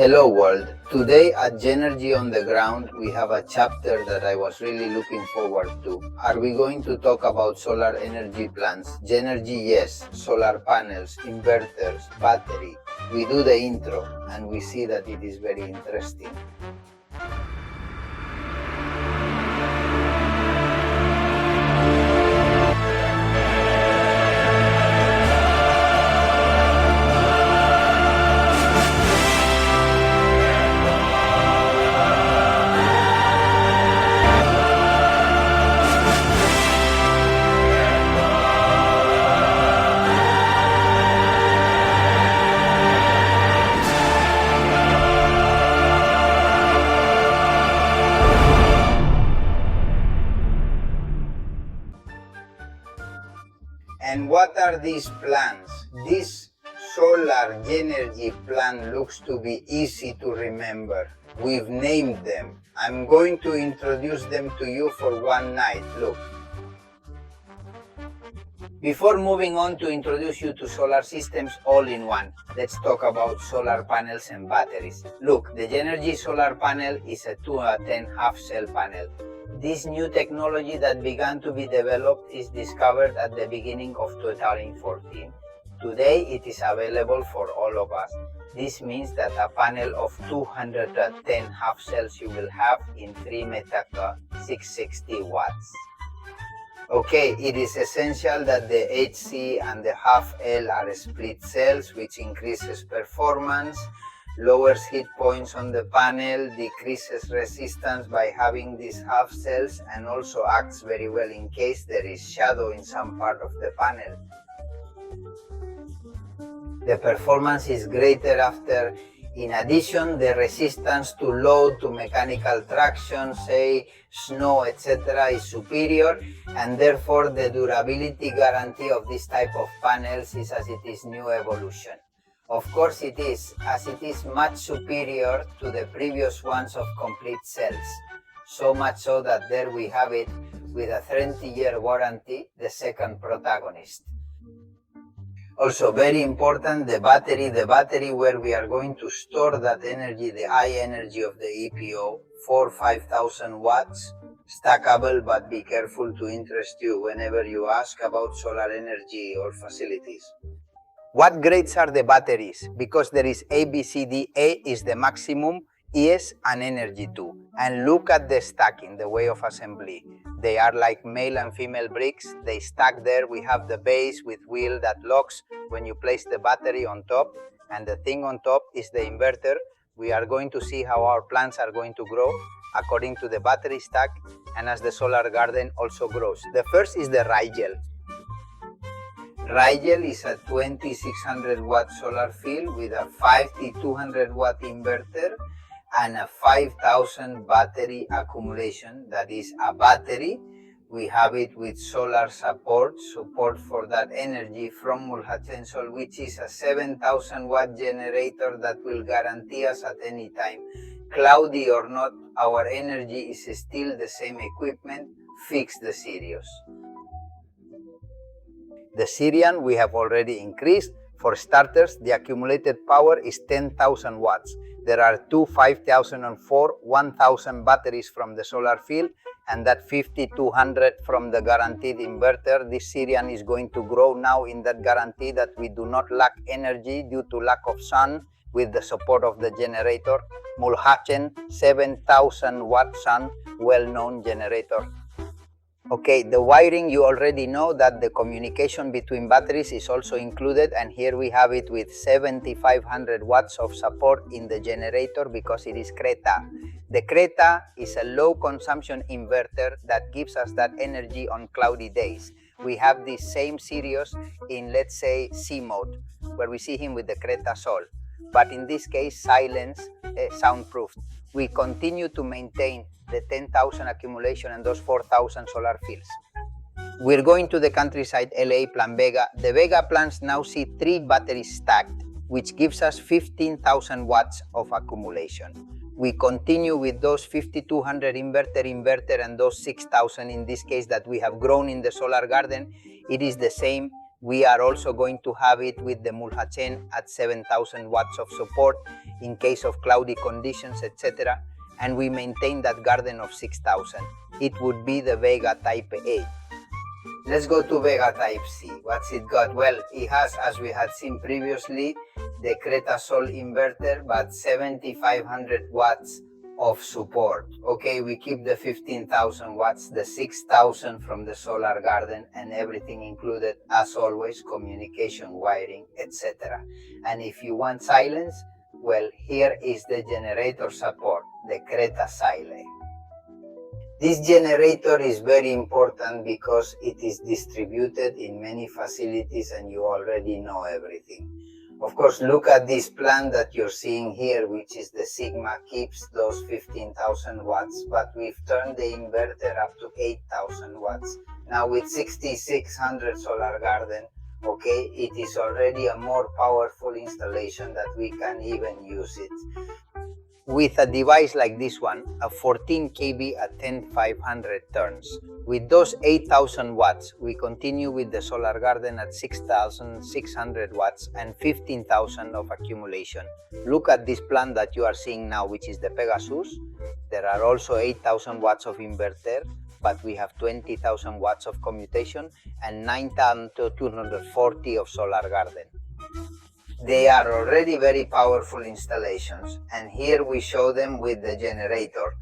Hello world, today at Genergy on the Ground we have a chapter that I was really looking forward to. Are we going to talk about solar energy plants? Genergy, yes, solar panels, inverters, battery. We do the intro and we see that it is very interesting. And what are these plants? This solar energy plant looks to be easy to remember. We've named them. I'm going to introduce them to you for one night. Look. Before moving on to introduce you to solar systems all in one, let's talk about solar panels and batteries. Look, the Genergy solar panel is a 210 half-cell panel. This new technology that began to be developed is discovered at the beginning of 2014. Today it is available for all of us. This means that a panel of 210 half cells you will have in 3 Metaka 660 watts. Okay, it is essential that the HC and the half L are split cells, which increases performance, lowers heat points on the panel, decreases resistance by having these half cells, and also acts very well in case there is shadow in some part of the panel. The performance is greater after, in addition, the resistance to load, to mechanical traction, say snow, etc. is superior, and therefore the durability guarantee of this type of panels is as it is new evolution. Of course it is, as it is much superior to the previous ones of complete cells. So much so that there we have it with a 30-year warranty, the second protagonist. Also very important, the battery where we are going to store that energy, the high energy of the EPO, 4,000–5,000 watts, stackable, but be careful to interest you whenever you ask about solar energy or facilities. What grades are the batteries? Because there is A, B, C, D. A is the maximum, ES and Energy 2. And look at the stacking, the way of assembly. They are like male and female bricks. They stack there. We have the base with wheel that locks when you place the battery on top. And the thing on top is the inverter. We are going to see how our plants are going to grow according to the battery stack and as the solar garden also grows. The first is the Rigel. Rigel is a 2600 watt solar field with a 5200 watt inverter and a 5000 battery accumulation. That is a battery. We have it with solar support for that energy from Mulhacensol, which is a 7000 watt generator that will guarantee us at any time. Cloudy or not, our energy is still the same equipment. Fix the Sirius. The Sirian we have already increased. For starters, the accumulated power is 10,000 watts. There are two 5004 1000 batteries from the solar field and that 5200 from the guaranteed inverter. This Sirian is going to grow now in that guarantee that we do not lack energy due to lack of sun with the support of the generator. Mulhacen 7000 watt sun, well-known generator. Okay, the wiring, you already know that the communication between batteries is also included, and here we have it with 7500 watts of support in the generator because it is Creta. The Creta is a low consumption inverter that gives us that energy on cloudy days. We have this same Sirius in, let's say, C mode, where we see him with the Creta Sol, but in this case, silence, soundproofed. We continue to maintain the 10,000 accumulation and those 4,000 solar fields. We're going to the countryside, LA, Plan Vega. The Vega plants now see 3 batteries stacked, which gives us 15,000 watts of accumulation. We continue with those 5200 inverter and those 6,000 in this case that we have grown in the solar garden. It is the same We are also going to have it with the Mulhacén at 7,000 watts of support in case of cloudy conditions, etc. And we maintain that garden of 6,000. It would be the Vega Type A. Let's go to Vega Type C. What's it got? Well, it has, as we had seen previously, the Cretasol inverter, but 7,500 watts of support. Okay, we keep the 15,000 watts, the 6,000 from the solar garden, and everything included, as always, communication, wiring, etc. And if you want silence, well, here is the generator support, the Cretasile. This generator is very important because it is distributed in many facilities and you already know everything. Of course, look at this plant that you're seeing here, which is the Sigma, keeps those 15,000 watts, but we've turned the inverter up to 8,000 watts. Now with 6,600 solar garden, okay, it is already a more powerful installation that we can even use it. With a device like this one, a 14 kV at 10,500 turns. With those 8,000 watts, we continue with the solar garden at 6,600 watts and 15,000 of accumulation. Look at this plant that you are seeing now, which is the Pegasus. There are also 8,000 watts of inverter, but we have 20,000 watts of commutation and 9,240 of solar garden. They are already very powerful installations, and here we show them with the generator.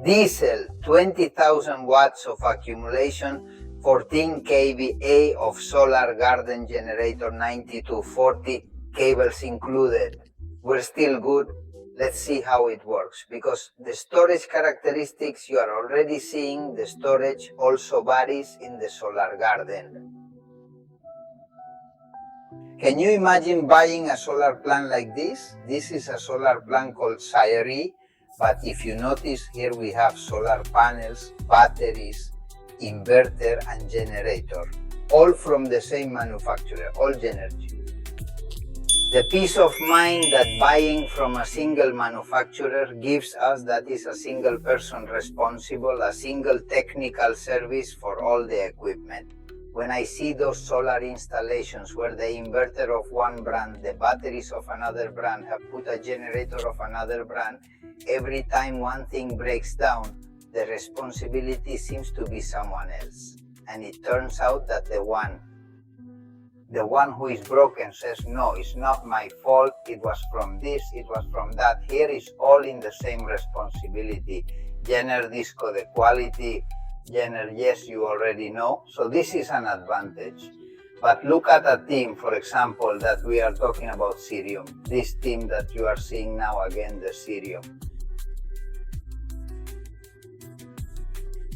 Diesel, 20,000 watts of accumulation, 14 kVA of solar garden generator, 9240, cables included. We're still good. Let's see how it works, because the storage characteristics you are already seeing, the storage also varies in the solar garden. Can you imagine buying a solar plant like this? This is a solar plant called Sairi, but if you notice here we have solar panels, batteries, inverter and generator, all from the same manufacturer, all Genergy. The peace of mind that buying from a single manufacturer gives us, that is a single person responsible, a single technical service for all the equipment. When I see those solar installations where the inverter of one brand, the batteries of another brand have put a generator of another brand, every time one thing breaks down, the responsibility seems to be someone else. And it turns out that the one who is broken says, no, it's not my fault, it was from this, it was from that. Here is all in the same responsibility. Generdisco, the quality, yes, you already know. So this is an advantage. But look at a team, for example, that we are talking about Sirium. This team that you are seeing now, again, the Sirium.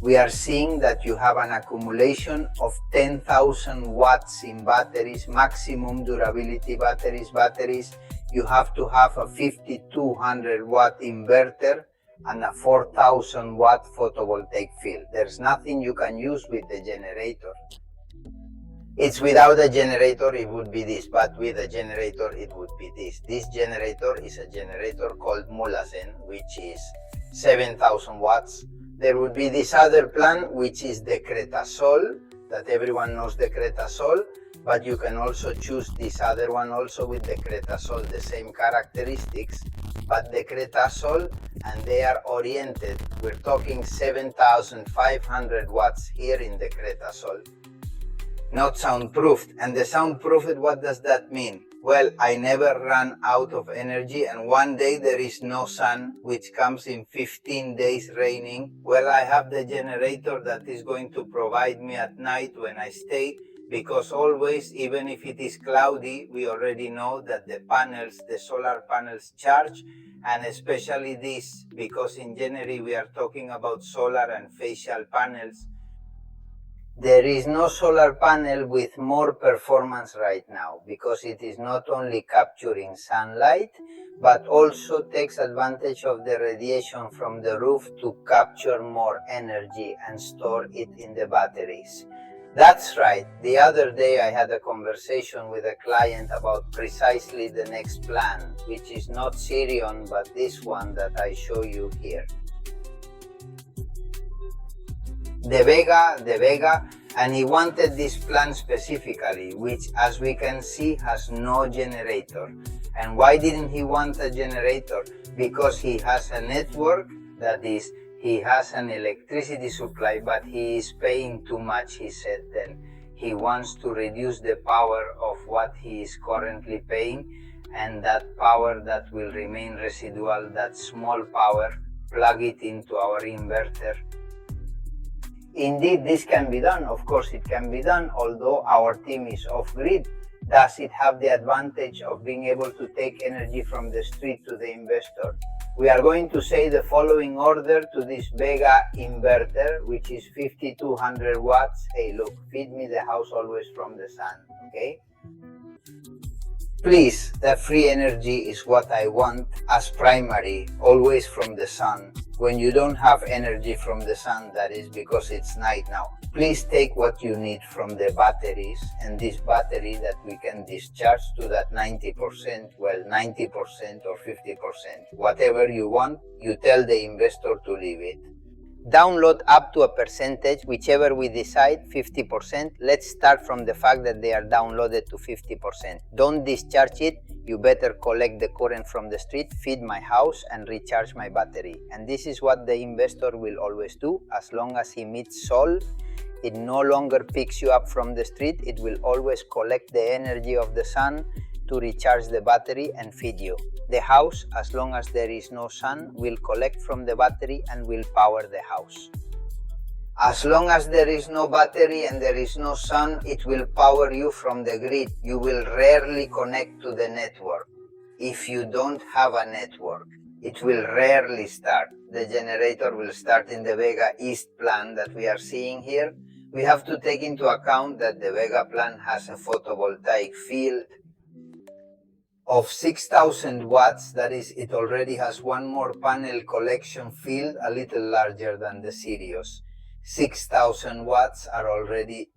We are seeing that you have an accumulation of 10,000 watts in batteries, maximum durability batteries. You have to have a 5,200 watt inverter and a 4,000 watt photovoltaic field. There's nothing you can use with the generator. It's without a generator, it would be this, but with a generator, it would be this. This generator is a generator called Mulhacén, which is 7,000 watts. There would be this other plant, which is the Cretasol, that everyone knows the Cretasol, but you can also choose this other one also with the Cretasol, the same characteristics, but the Cretasol, and they are oriented. We're talking 7,500 watts here in the Cretasol. Not soundproofed. And the soundproofed, what does that mean? Well, I never run out of energy, and one day there is no sun, which comes in 15 days raining. Well, I have the generator that is going to provide me at night when I stay, because always, even if it is cloudy, we already know that the panels, the solar panels charge, and especially this, because in January we are talking about solar and facial panels. There is no solar panel with more performance right now, because it is not only capturing sunlight, but also takes advantage of the radiation from the roof to capture more energy and store it in the batteries. That's right. The other day I had a conversation with a client about precisely the next plan, which is not Sirion, but this one that I show you here. The Vega, And he wanted this plant specifically, which as we can see has no generator. And why didn't he want a generator? Because he has a network, that is, he has an electricity supply, but he is paying too much, he said then. He wants to reduce the power of what he is currently paying, and that power that will remain residual, that small power, plug it into our inverter. Indeed, this can be done. Of course, it can be done, although our team is off-grid. Does it have the advantage of being able to take energy from the street to the investor? We are going to say the following order to this Vega inverter, which is 5200 watts. Hey, look, feed me the house always from the sun, okay? Please, the free energy is what I want as primary, always from the sun. When you don't have energy from the sun, that is because it's night now. Please take what you need from the batteries, and this battery that we can discharge to that 90%, well, 90% or 50%, whatever you want, you tell the investor to leave it. Download up to a percentage, whichever we decide, 50%. Let's start from the fact that they are downloaded to 50%. Don't discharge it. You better collect the current from the street, feed my house, and recharge my battery. And this is what the investor will always do. As long as he meets Sol, it no longer picks you up from the street. It will always collect the energy of the sun to recharge the battery and feed you. The house, as long as there is no sun, will collect from the battery and will power the house. As long as there is no battery and there is no sun, it will power you from the grid. You will rarely connect to the network. If you don't have a network, it will rarely start. The generator will start in the Vega East plant that we are seeing here. We have to take into account that the Vega plant has a photovoltaic field of 6,000 watts, that is, it already has one more panel collection field a little larger than the Sirius. 6,000 watts are already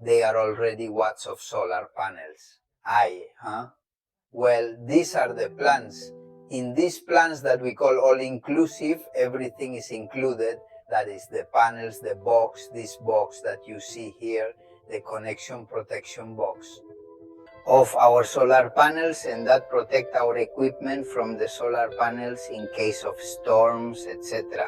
watts of solar panels. Well, these are the plans. In these plans that we call all-inclusive, everything is included. That is the panels, the box, this box that you see here, the connection protection box of our solar panels, and that protect our equipment from the solar panels in case of storms, etc.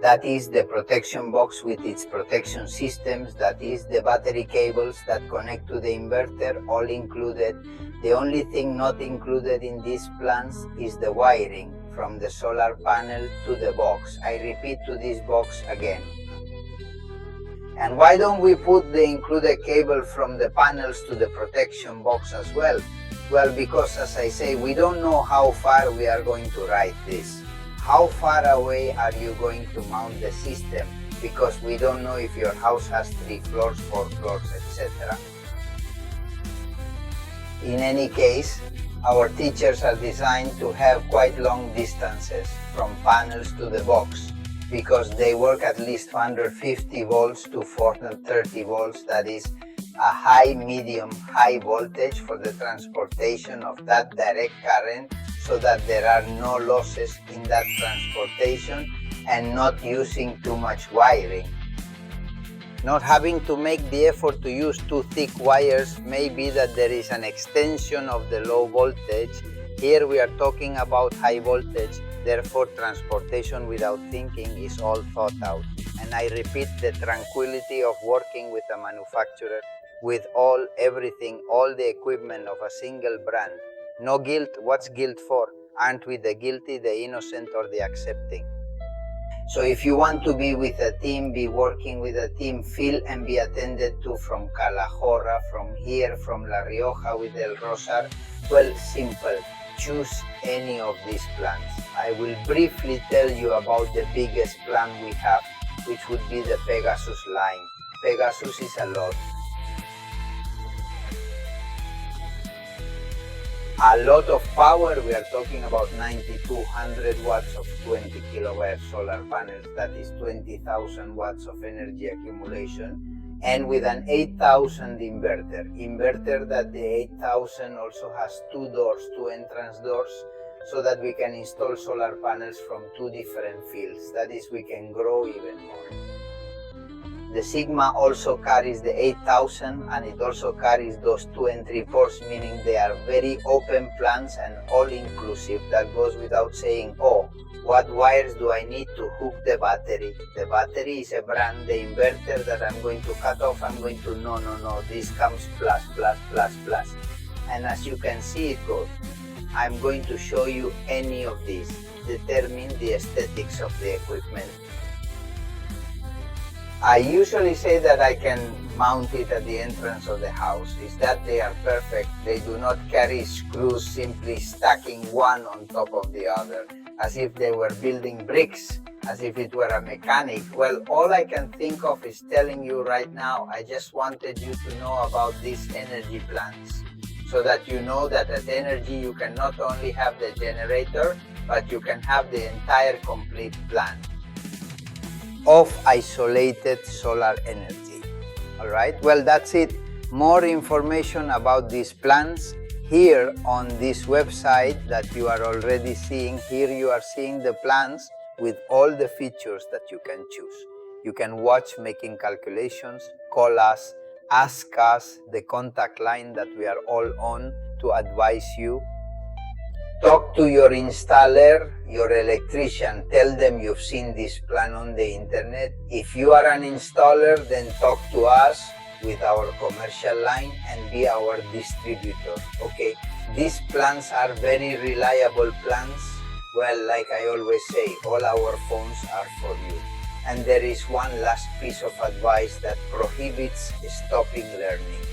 That is the protection box with its protection systems, that is the battery cables that connect to the inverter, all included. The only thing not included in these plans is the wiring from the solar panel to the box. I repeat, to this box again. And why don't we put the included cable from the panels to the protection box as well? Well, because as I say, we don't know how far we are going to ride this. How far away are you going to mount the system? Because we don't know if your house has 3 floors, 4 floors, etc. In any case, our teachers are designed to have quite long distances from panels to the box, because they work at least 150 volts to 430 volts, that is a high, medium, high voltage for the transportation of that direct current, so that there are no losses in that transportation, and not using too much wiring. Not having to make the effort to use too thick wires may be that there is an extension of the low voltage. Here we are talking about high voltage, therefore transportation without thinking is all thought out. And I repeat, the tranquility of working with a manufacturer with everything, all the equipment of a single brand. No guilt. What's guilt for? Aren't we the guilty, the innocent, or the accepting? So if you want to be with a team, be working with a team, feel and be attended to from Calahorra, from here, from La Rioja with El Rosar, well, simple. Choose any of these plans. I will briefly tell you about the biggest plan we have, which would be the Pegasus line. Pegasus is a lot. A lot of power. We are talking about 9200 watts of 20 kilowatt solar panels, that is 20,000 watts of energy accumulation, and with an 8000 inverter that the 8000 also has 2 doors, 2 entrance doors, so that we can install solar panels from 2 different fields, that is we can grow even more. The Sigma also carries the 8000 and it also carries those 2 entry ports, meaning they are very open plans and all inclusive. That goes without saying. Oh, what wires do I need to hook the battery? The battery is a brand, the inverter that I'm going to cut off, I'm going to, no, this comes plus. And as you can see it goes, I'm going to show you any of these, determine the aesthetics of the equipment. I usually say that I can mount it at the entrance of the house. Is that they are perfect. They do not carry screws simply stacking one on top of the other, as if they were building bricks, as if it were a mechanic. Well, all I can think of is telling you right now, I just wanted you to know about these energy plans, so that you know that at Energy you can not only have the generator, but you can have the entire complete plan of isolated solar energy. All right, well, that's it. More information about these plans here on this website that you are already seeing. Here you are seeing the plans with all the features that you can choose. You can watch making calculations, call us, ask us, the contact line that we are all on to advise you. Talk to your installer, your electrician, tell them you've seen this plan on the internet. If you are an installer, then talk to us with our commercial line and be our distributor. Okay, these plans are very reliable plans. Well, like I always say, all our phones are for you. And there is one last piece of advice that prohibits stopping learning.